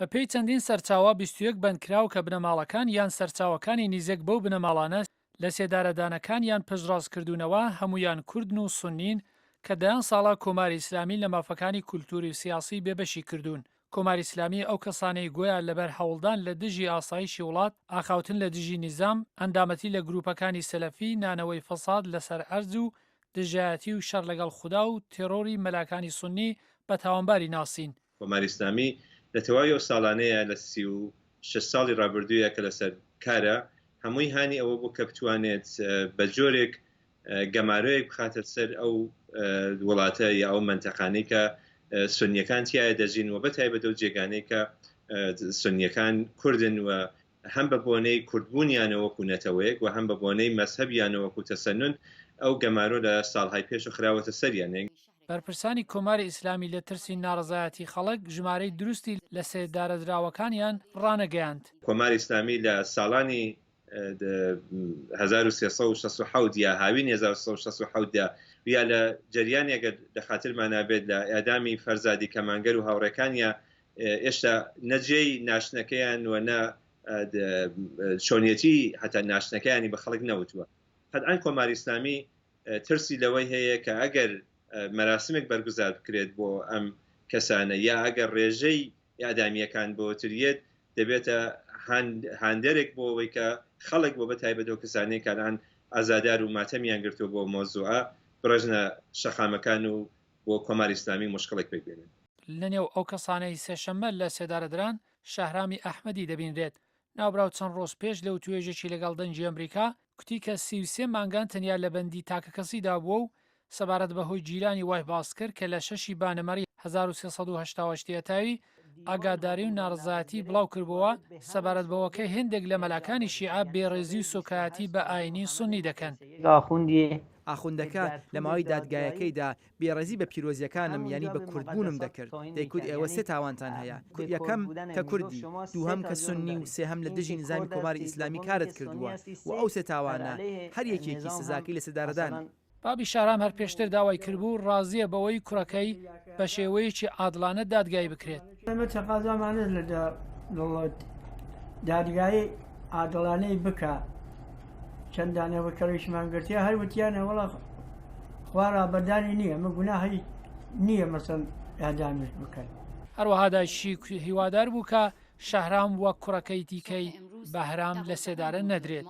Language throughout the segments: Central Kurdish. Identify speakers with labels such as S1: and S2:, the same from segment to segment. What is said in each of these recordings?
S1: بەپێی چەندین سەرچاوە 21 بەندکراو کە بنەماڵەکان یان سەرچاوەکانی نزیک بەو بنەماڵانە لە سێدارەدانەکانیان پشتڕاستکردوونەوە هەمویان کوردن و سونین کە دەیان ساڵە کۆماری ئیسلامی لە مافەکانی کولتوری و سیاسی بێبەشی کردوون. کۆماری ئیسلامی ئەو کەسانەی گویا لەبەر هەوڵدان لە دژی ئاسایشی وڵات ئاخاوتن لە دژی نیزام ئەندامەتی لە گروپەکانی سەلەفی نانەوەی فەساد لەسەر ئەرز و دژایەتی و شەڕ لەگەڵ خودا و تێرۆری مەلاکانی سونی بە تاوانباری ناسین.
S2: کۆماری ئیسلامی لە تەواوی ئەو ساڵانەیە لە 36 ساڵی ڕابردوویە کە لەسەر کارە هەمووی هانی ئەوە بوو کە بتوانێت بە جۆرێک گەمارەیەک بخاتە سەر ئەو وڵاتە یا ئەو منتەقانەی کە سونیەکان تایە دەژین و بەتایبەت ئەو جێگانەی کە سونیەکان کوردن و هەم بە بۆنەی کوردبوونیانەوە وەکو نەتەوەیەک و هەم بە بۆنەی مەزهەبیانەوە وەکو تەسەنن ئەو گەمارۆ لە ساڵهای پێش و خراوەتە سەریان.
S1: بەرپرسانی کۆماری ئیسلامی لە ترسی ناڕزایەتی خەڵک ژمارەی دروستی لە سێدارەدراوەکانیان ڕانەگەیاند.
S2: کۆماری ئیسلامی لە ساڵانی 1367 یا هاوین 1967 یا لە جریانێکە دەخاترمان نابێت لە ئەدامی فەرزادی کەمانگەر و هاوڕێکانیە ئێشتا نەجێی ناشنەکەیان و نە چۆنیەتی هەتا ناشنەکەیانی بە خەڵک نەوتووە. قەتعاً کۆماری ئیسلامی ترسی لەوەی هەیە کە ئەگەر مەراسمێک بەرگوزار بکرێت بۆ ئەم کەسانە یا ئەگەر ڕێژەی ئادامیەکان بۆ تریێت دەبێتە هاندێرێک بۆ ئەوەی کە خەڵک بۆ بەتایبەت ئەو کەسانەی کاران ئازادار و ماتەمیان گرتووە بۆ مۆزوعە بڕژنە شەخامەکان و بۆ کۆماری ئیسلامی مشکڵێک پێبێنن.
S1: لەنێو ئەو کەسانەی سێشەممە لە سێدارەدران شاهرامی ئەحمەدی دەبینرێت. ناوبراو چەند ڕۆژ پێش لەو توێژێکی لەگەڵ دەنگی ئەمریکا کوتی کە 33 مانگان تەنیا لە بەندی تاکە کەسیدا بووە و سەبارەت بەهۆی جیرانی وای باس کرد کە لە 6 بانەمەری 1380 تاوی ئاگاداری و ناڕزایەتی بڵاو کردبووە سەبارەت بەوەکە هێندێک لە مەلاکانی شیعە بێڕێزی و سۆکایەتی بە ئاینی سونی دەکەن.
S3: ئاخوندەکە لە ماوەی دادگایەکەیدا بێڕێزی بە پیرۆزیەکانم ینی بە کوردبوونم دەکرد. دەیکوت ئێوە سێ تاوانتان هەیە، یەکەم کە کوردی، دووهەم کە سونی و سێهەم لە دژی نظامی کۆماری ئیسلامی کارت کردووە و ئەو سێ تاوانە هەر یەکێکی سزاکەی لە سێدارەدانە.
S1: بابی شارام هەر پێشتر داوای کردبوو ڕازیە بەوەی کوڕەکەی بە شێوەیەکی عادڵانە دادگای بکرێت.
S4: ئەمە تەقازامانە لە دادگایی عادڵانەی بکە چەندانەوە کەڕیشمان گرتیا هەر وتیانە وەڵا خوارا بەردانی نییە مە گوناهی نییە مەسەن ئەدامیش بکەن.
S1: هەروەها داشی هیوادار بوو کە شەهرام وەک کوڕەکەی دیکەی بەهرام لە سێدارە نەدرێت.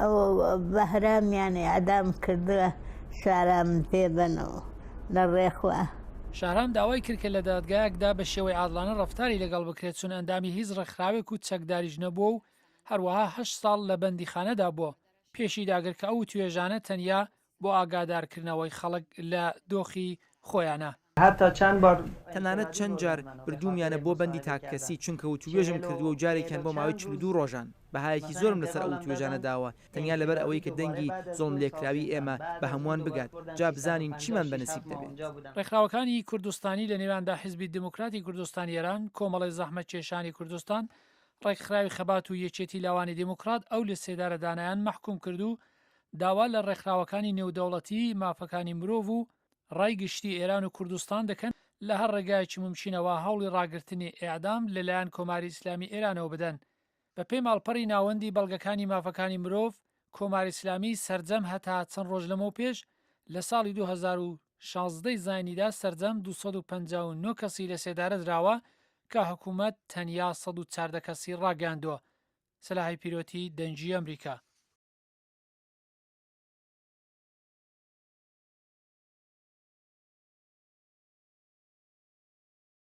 S5: ئەوە بەهرامیانێ ئەدام کردووە شارام پێبنەوە لە ڕێخوا.
S1: شارام داوای کرد کە لە دادگایەکدا بە شێوەی عادڵانە ڕەفتاری لەگەڵ بکرێت چون ئەندامی هیچ ڕێکخراوێک و چەکداریش نەبووە و هەروەها 8 ساڵ لە بەندیخانەدا بووە. پێشی داگر کە ئەو توێژانە تەنیا بۆ ئاگادارکردنەوەی خەڵک لە دۆخی خۆیانە.
S4: هەتا چەند بار
S3: تەنانەت چەند جار بردومیانە بۆ بەندی تاکەسی چونکە و توێژم کردووە و جارێکیان بۆ ماوەی 42 ڕۆژان بەهایەکی زۆرم لەسەر ئەو توێژانە داوە تەنیا لەبەر ئەوەی کە دەنگی زۆڵم لێکراوی ئێمە بە هەمووان بگات جا بزانین چیمان بەنسیب دەبێت.
S1: ڕێکخراوەکانی کوردستانی لە نێواندا حیزبی دموکراتی کوردستانی ئێران کۆمەڵی زەحمەت کێشانی کوردستان ڕێکخراوی خەبات و یەکێتی لاوانی دموکرات ئەو لە سێدارەدانایان مەحکوم کرد و داوا لە ڕێکخراوەکانی نێودەوڵەتی مافەکانی مرۆڤ و ڕایگشتی ئێران و کوردستان دەکەن لە هەر ڕێگایەکی ممکنەوە هەوڵی ڕاگررتنی ئێعدام لەلایەن کۆماری ئیسلامی ئێرانەوە بدەن. بە پێی ماڵپەڕی ناوەندی بەڵگەکانی مافەکانی مرۆڤ کۆماری ئیسلامی سەرجەم هەتا چەند ڕۆژ لەمەوە پێش لە ساڵی 2016 زاینیدا سەرجەم 259 کەسی لە سێدارە دراوە کە حکوومەت تەنیا 114 کەسی ڕاگەاندووە. سەلاحی پیرۆتی دەنگی ئەمریکا.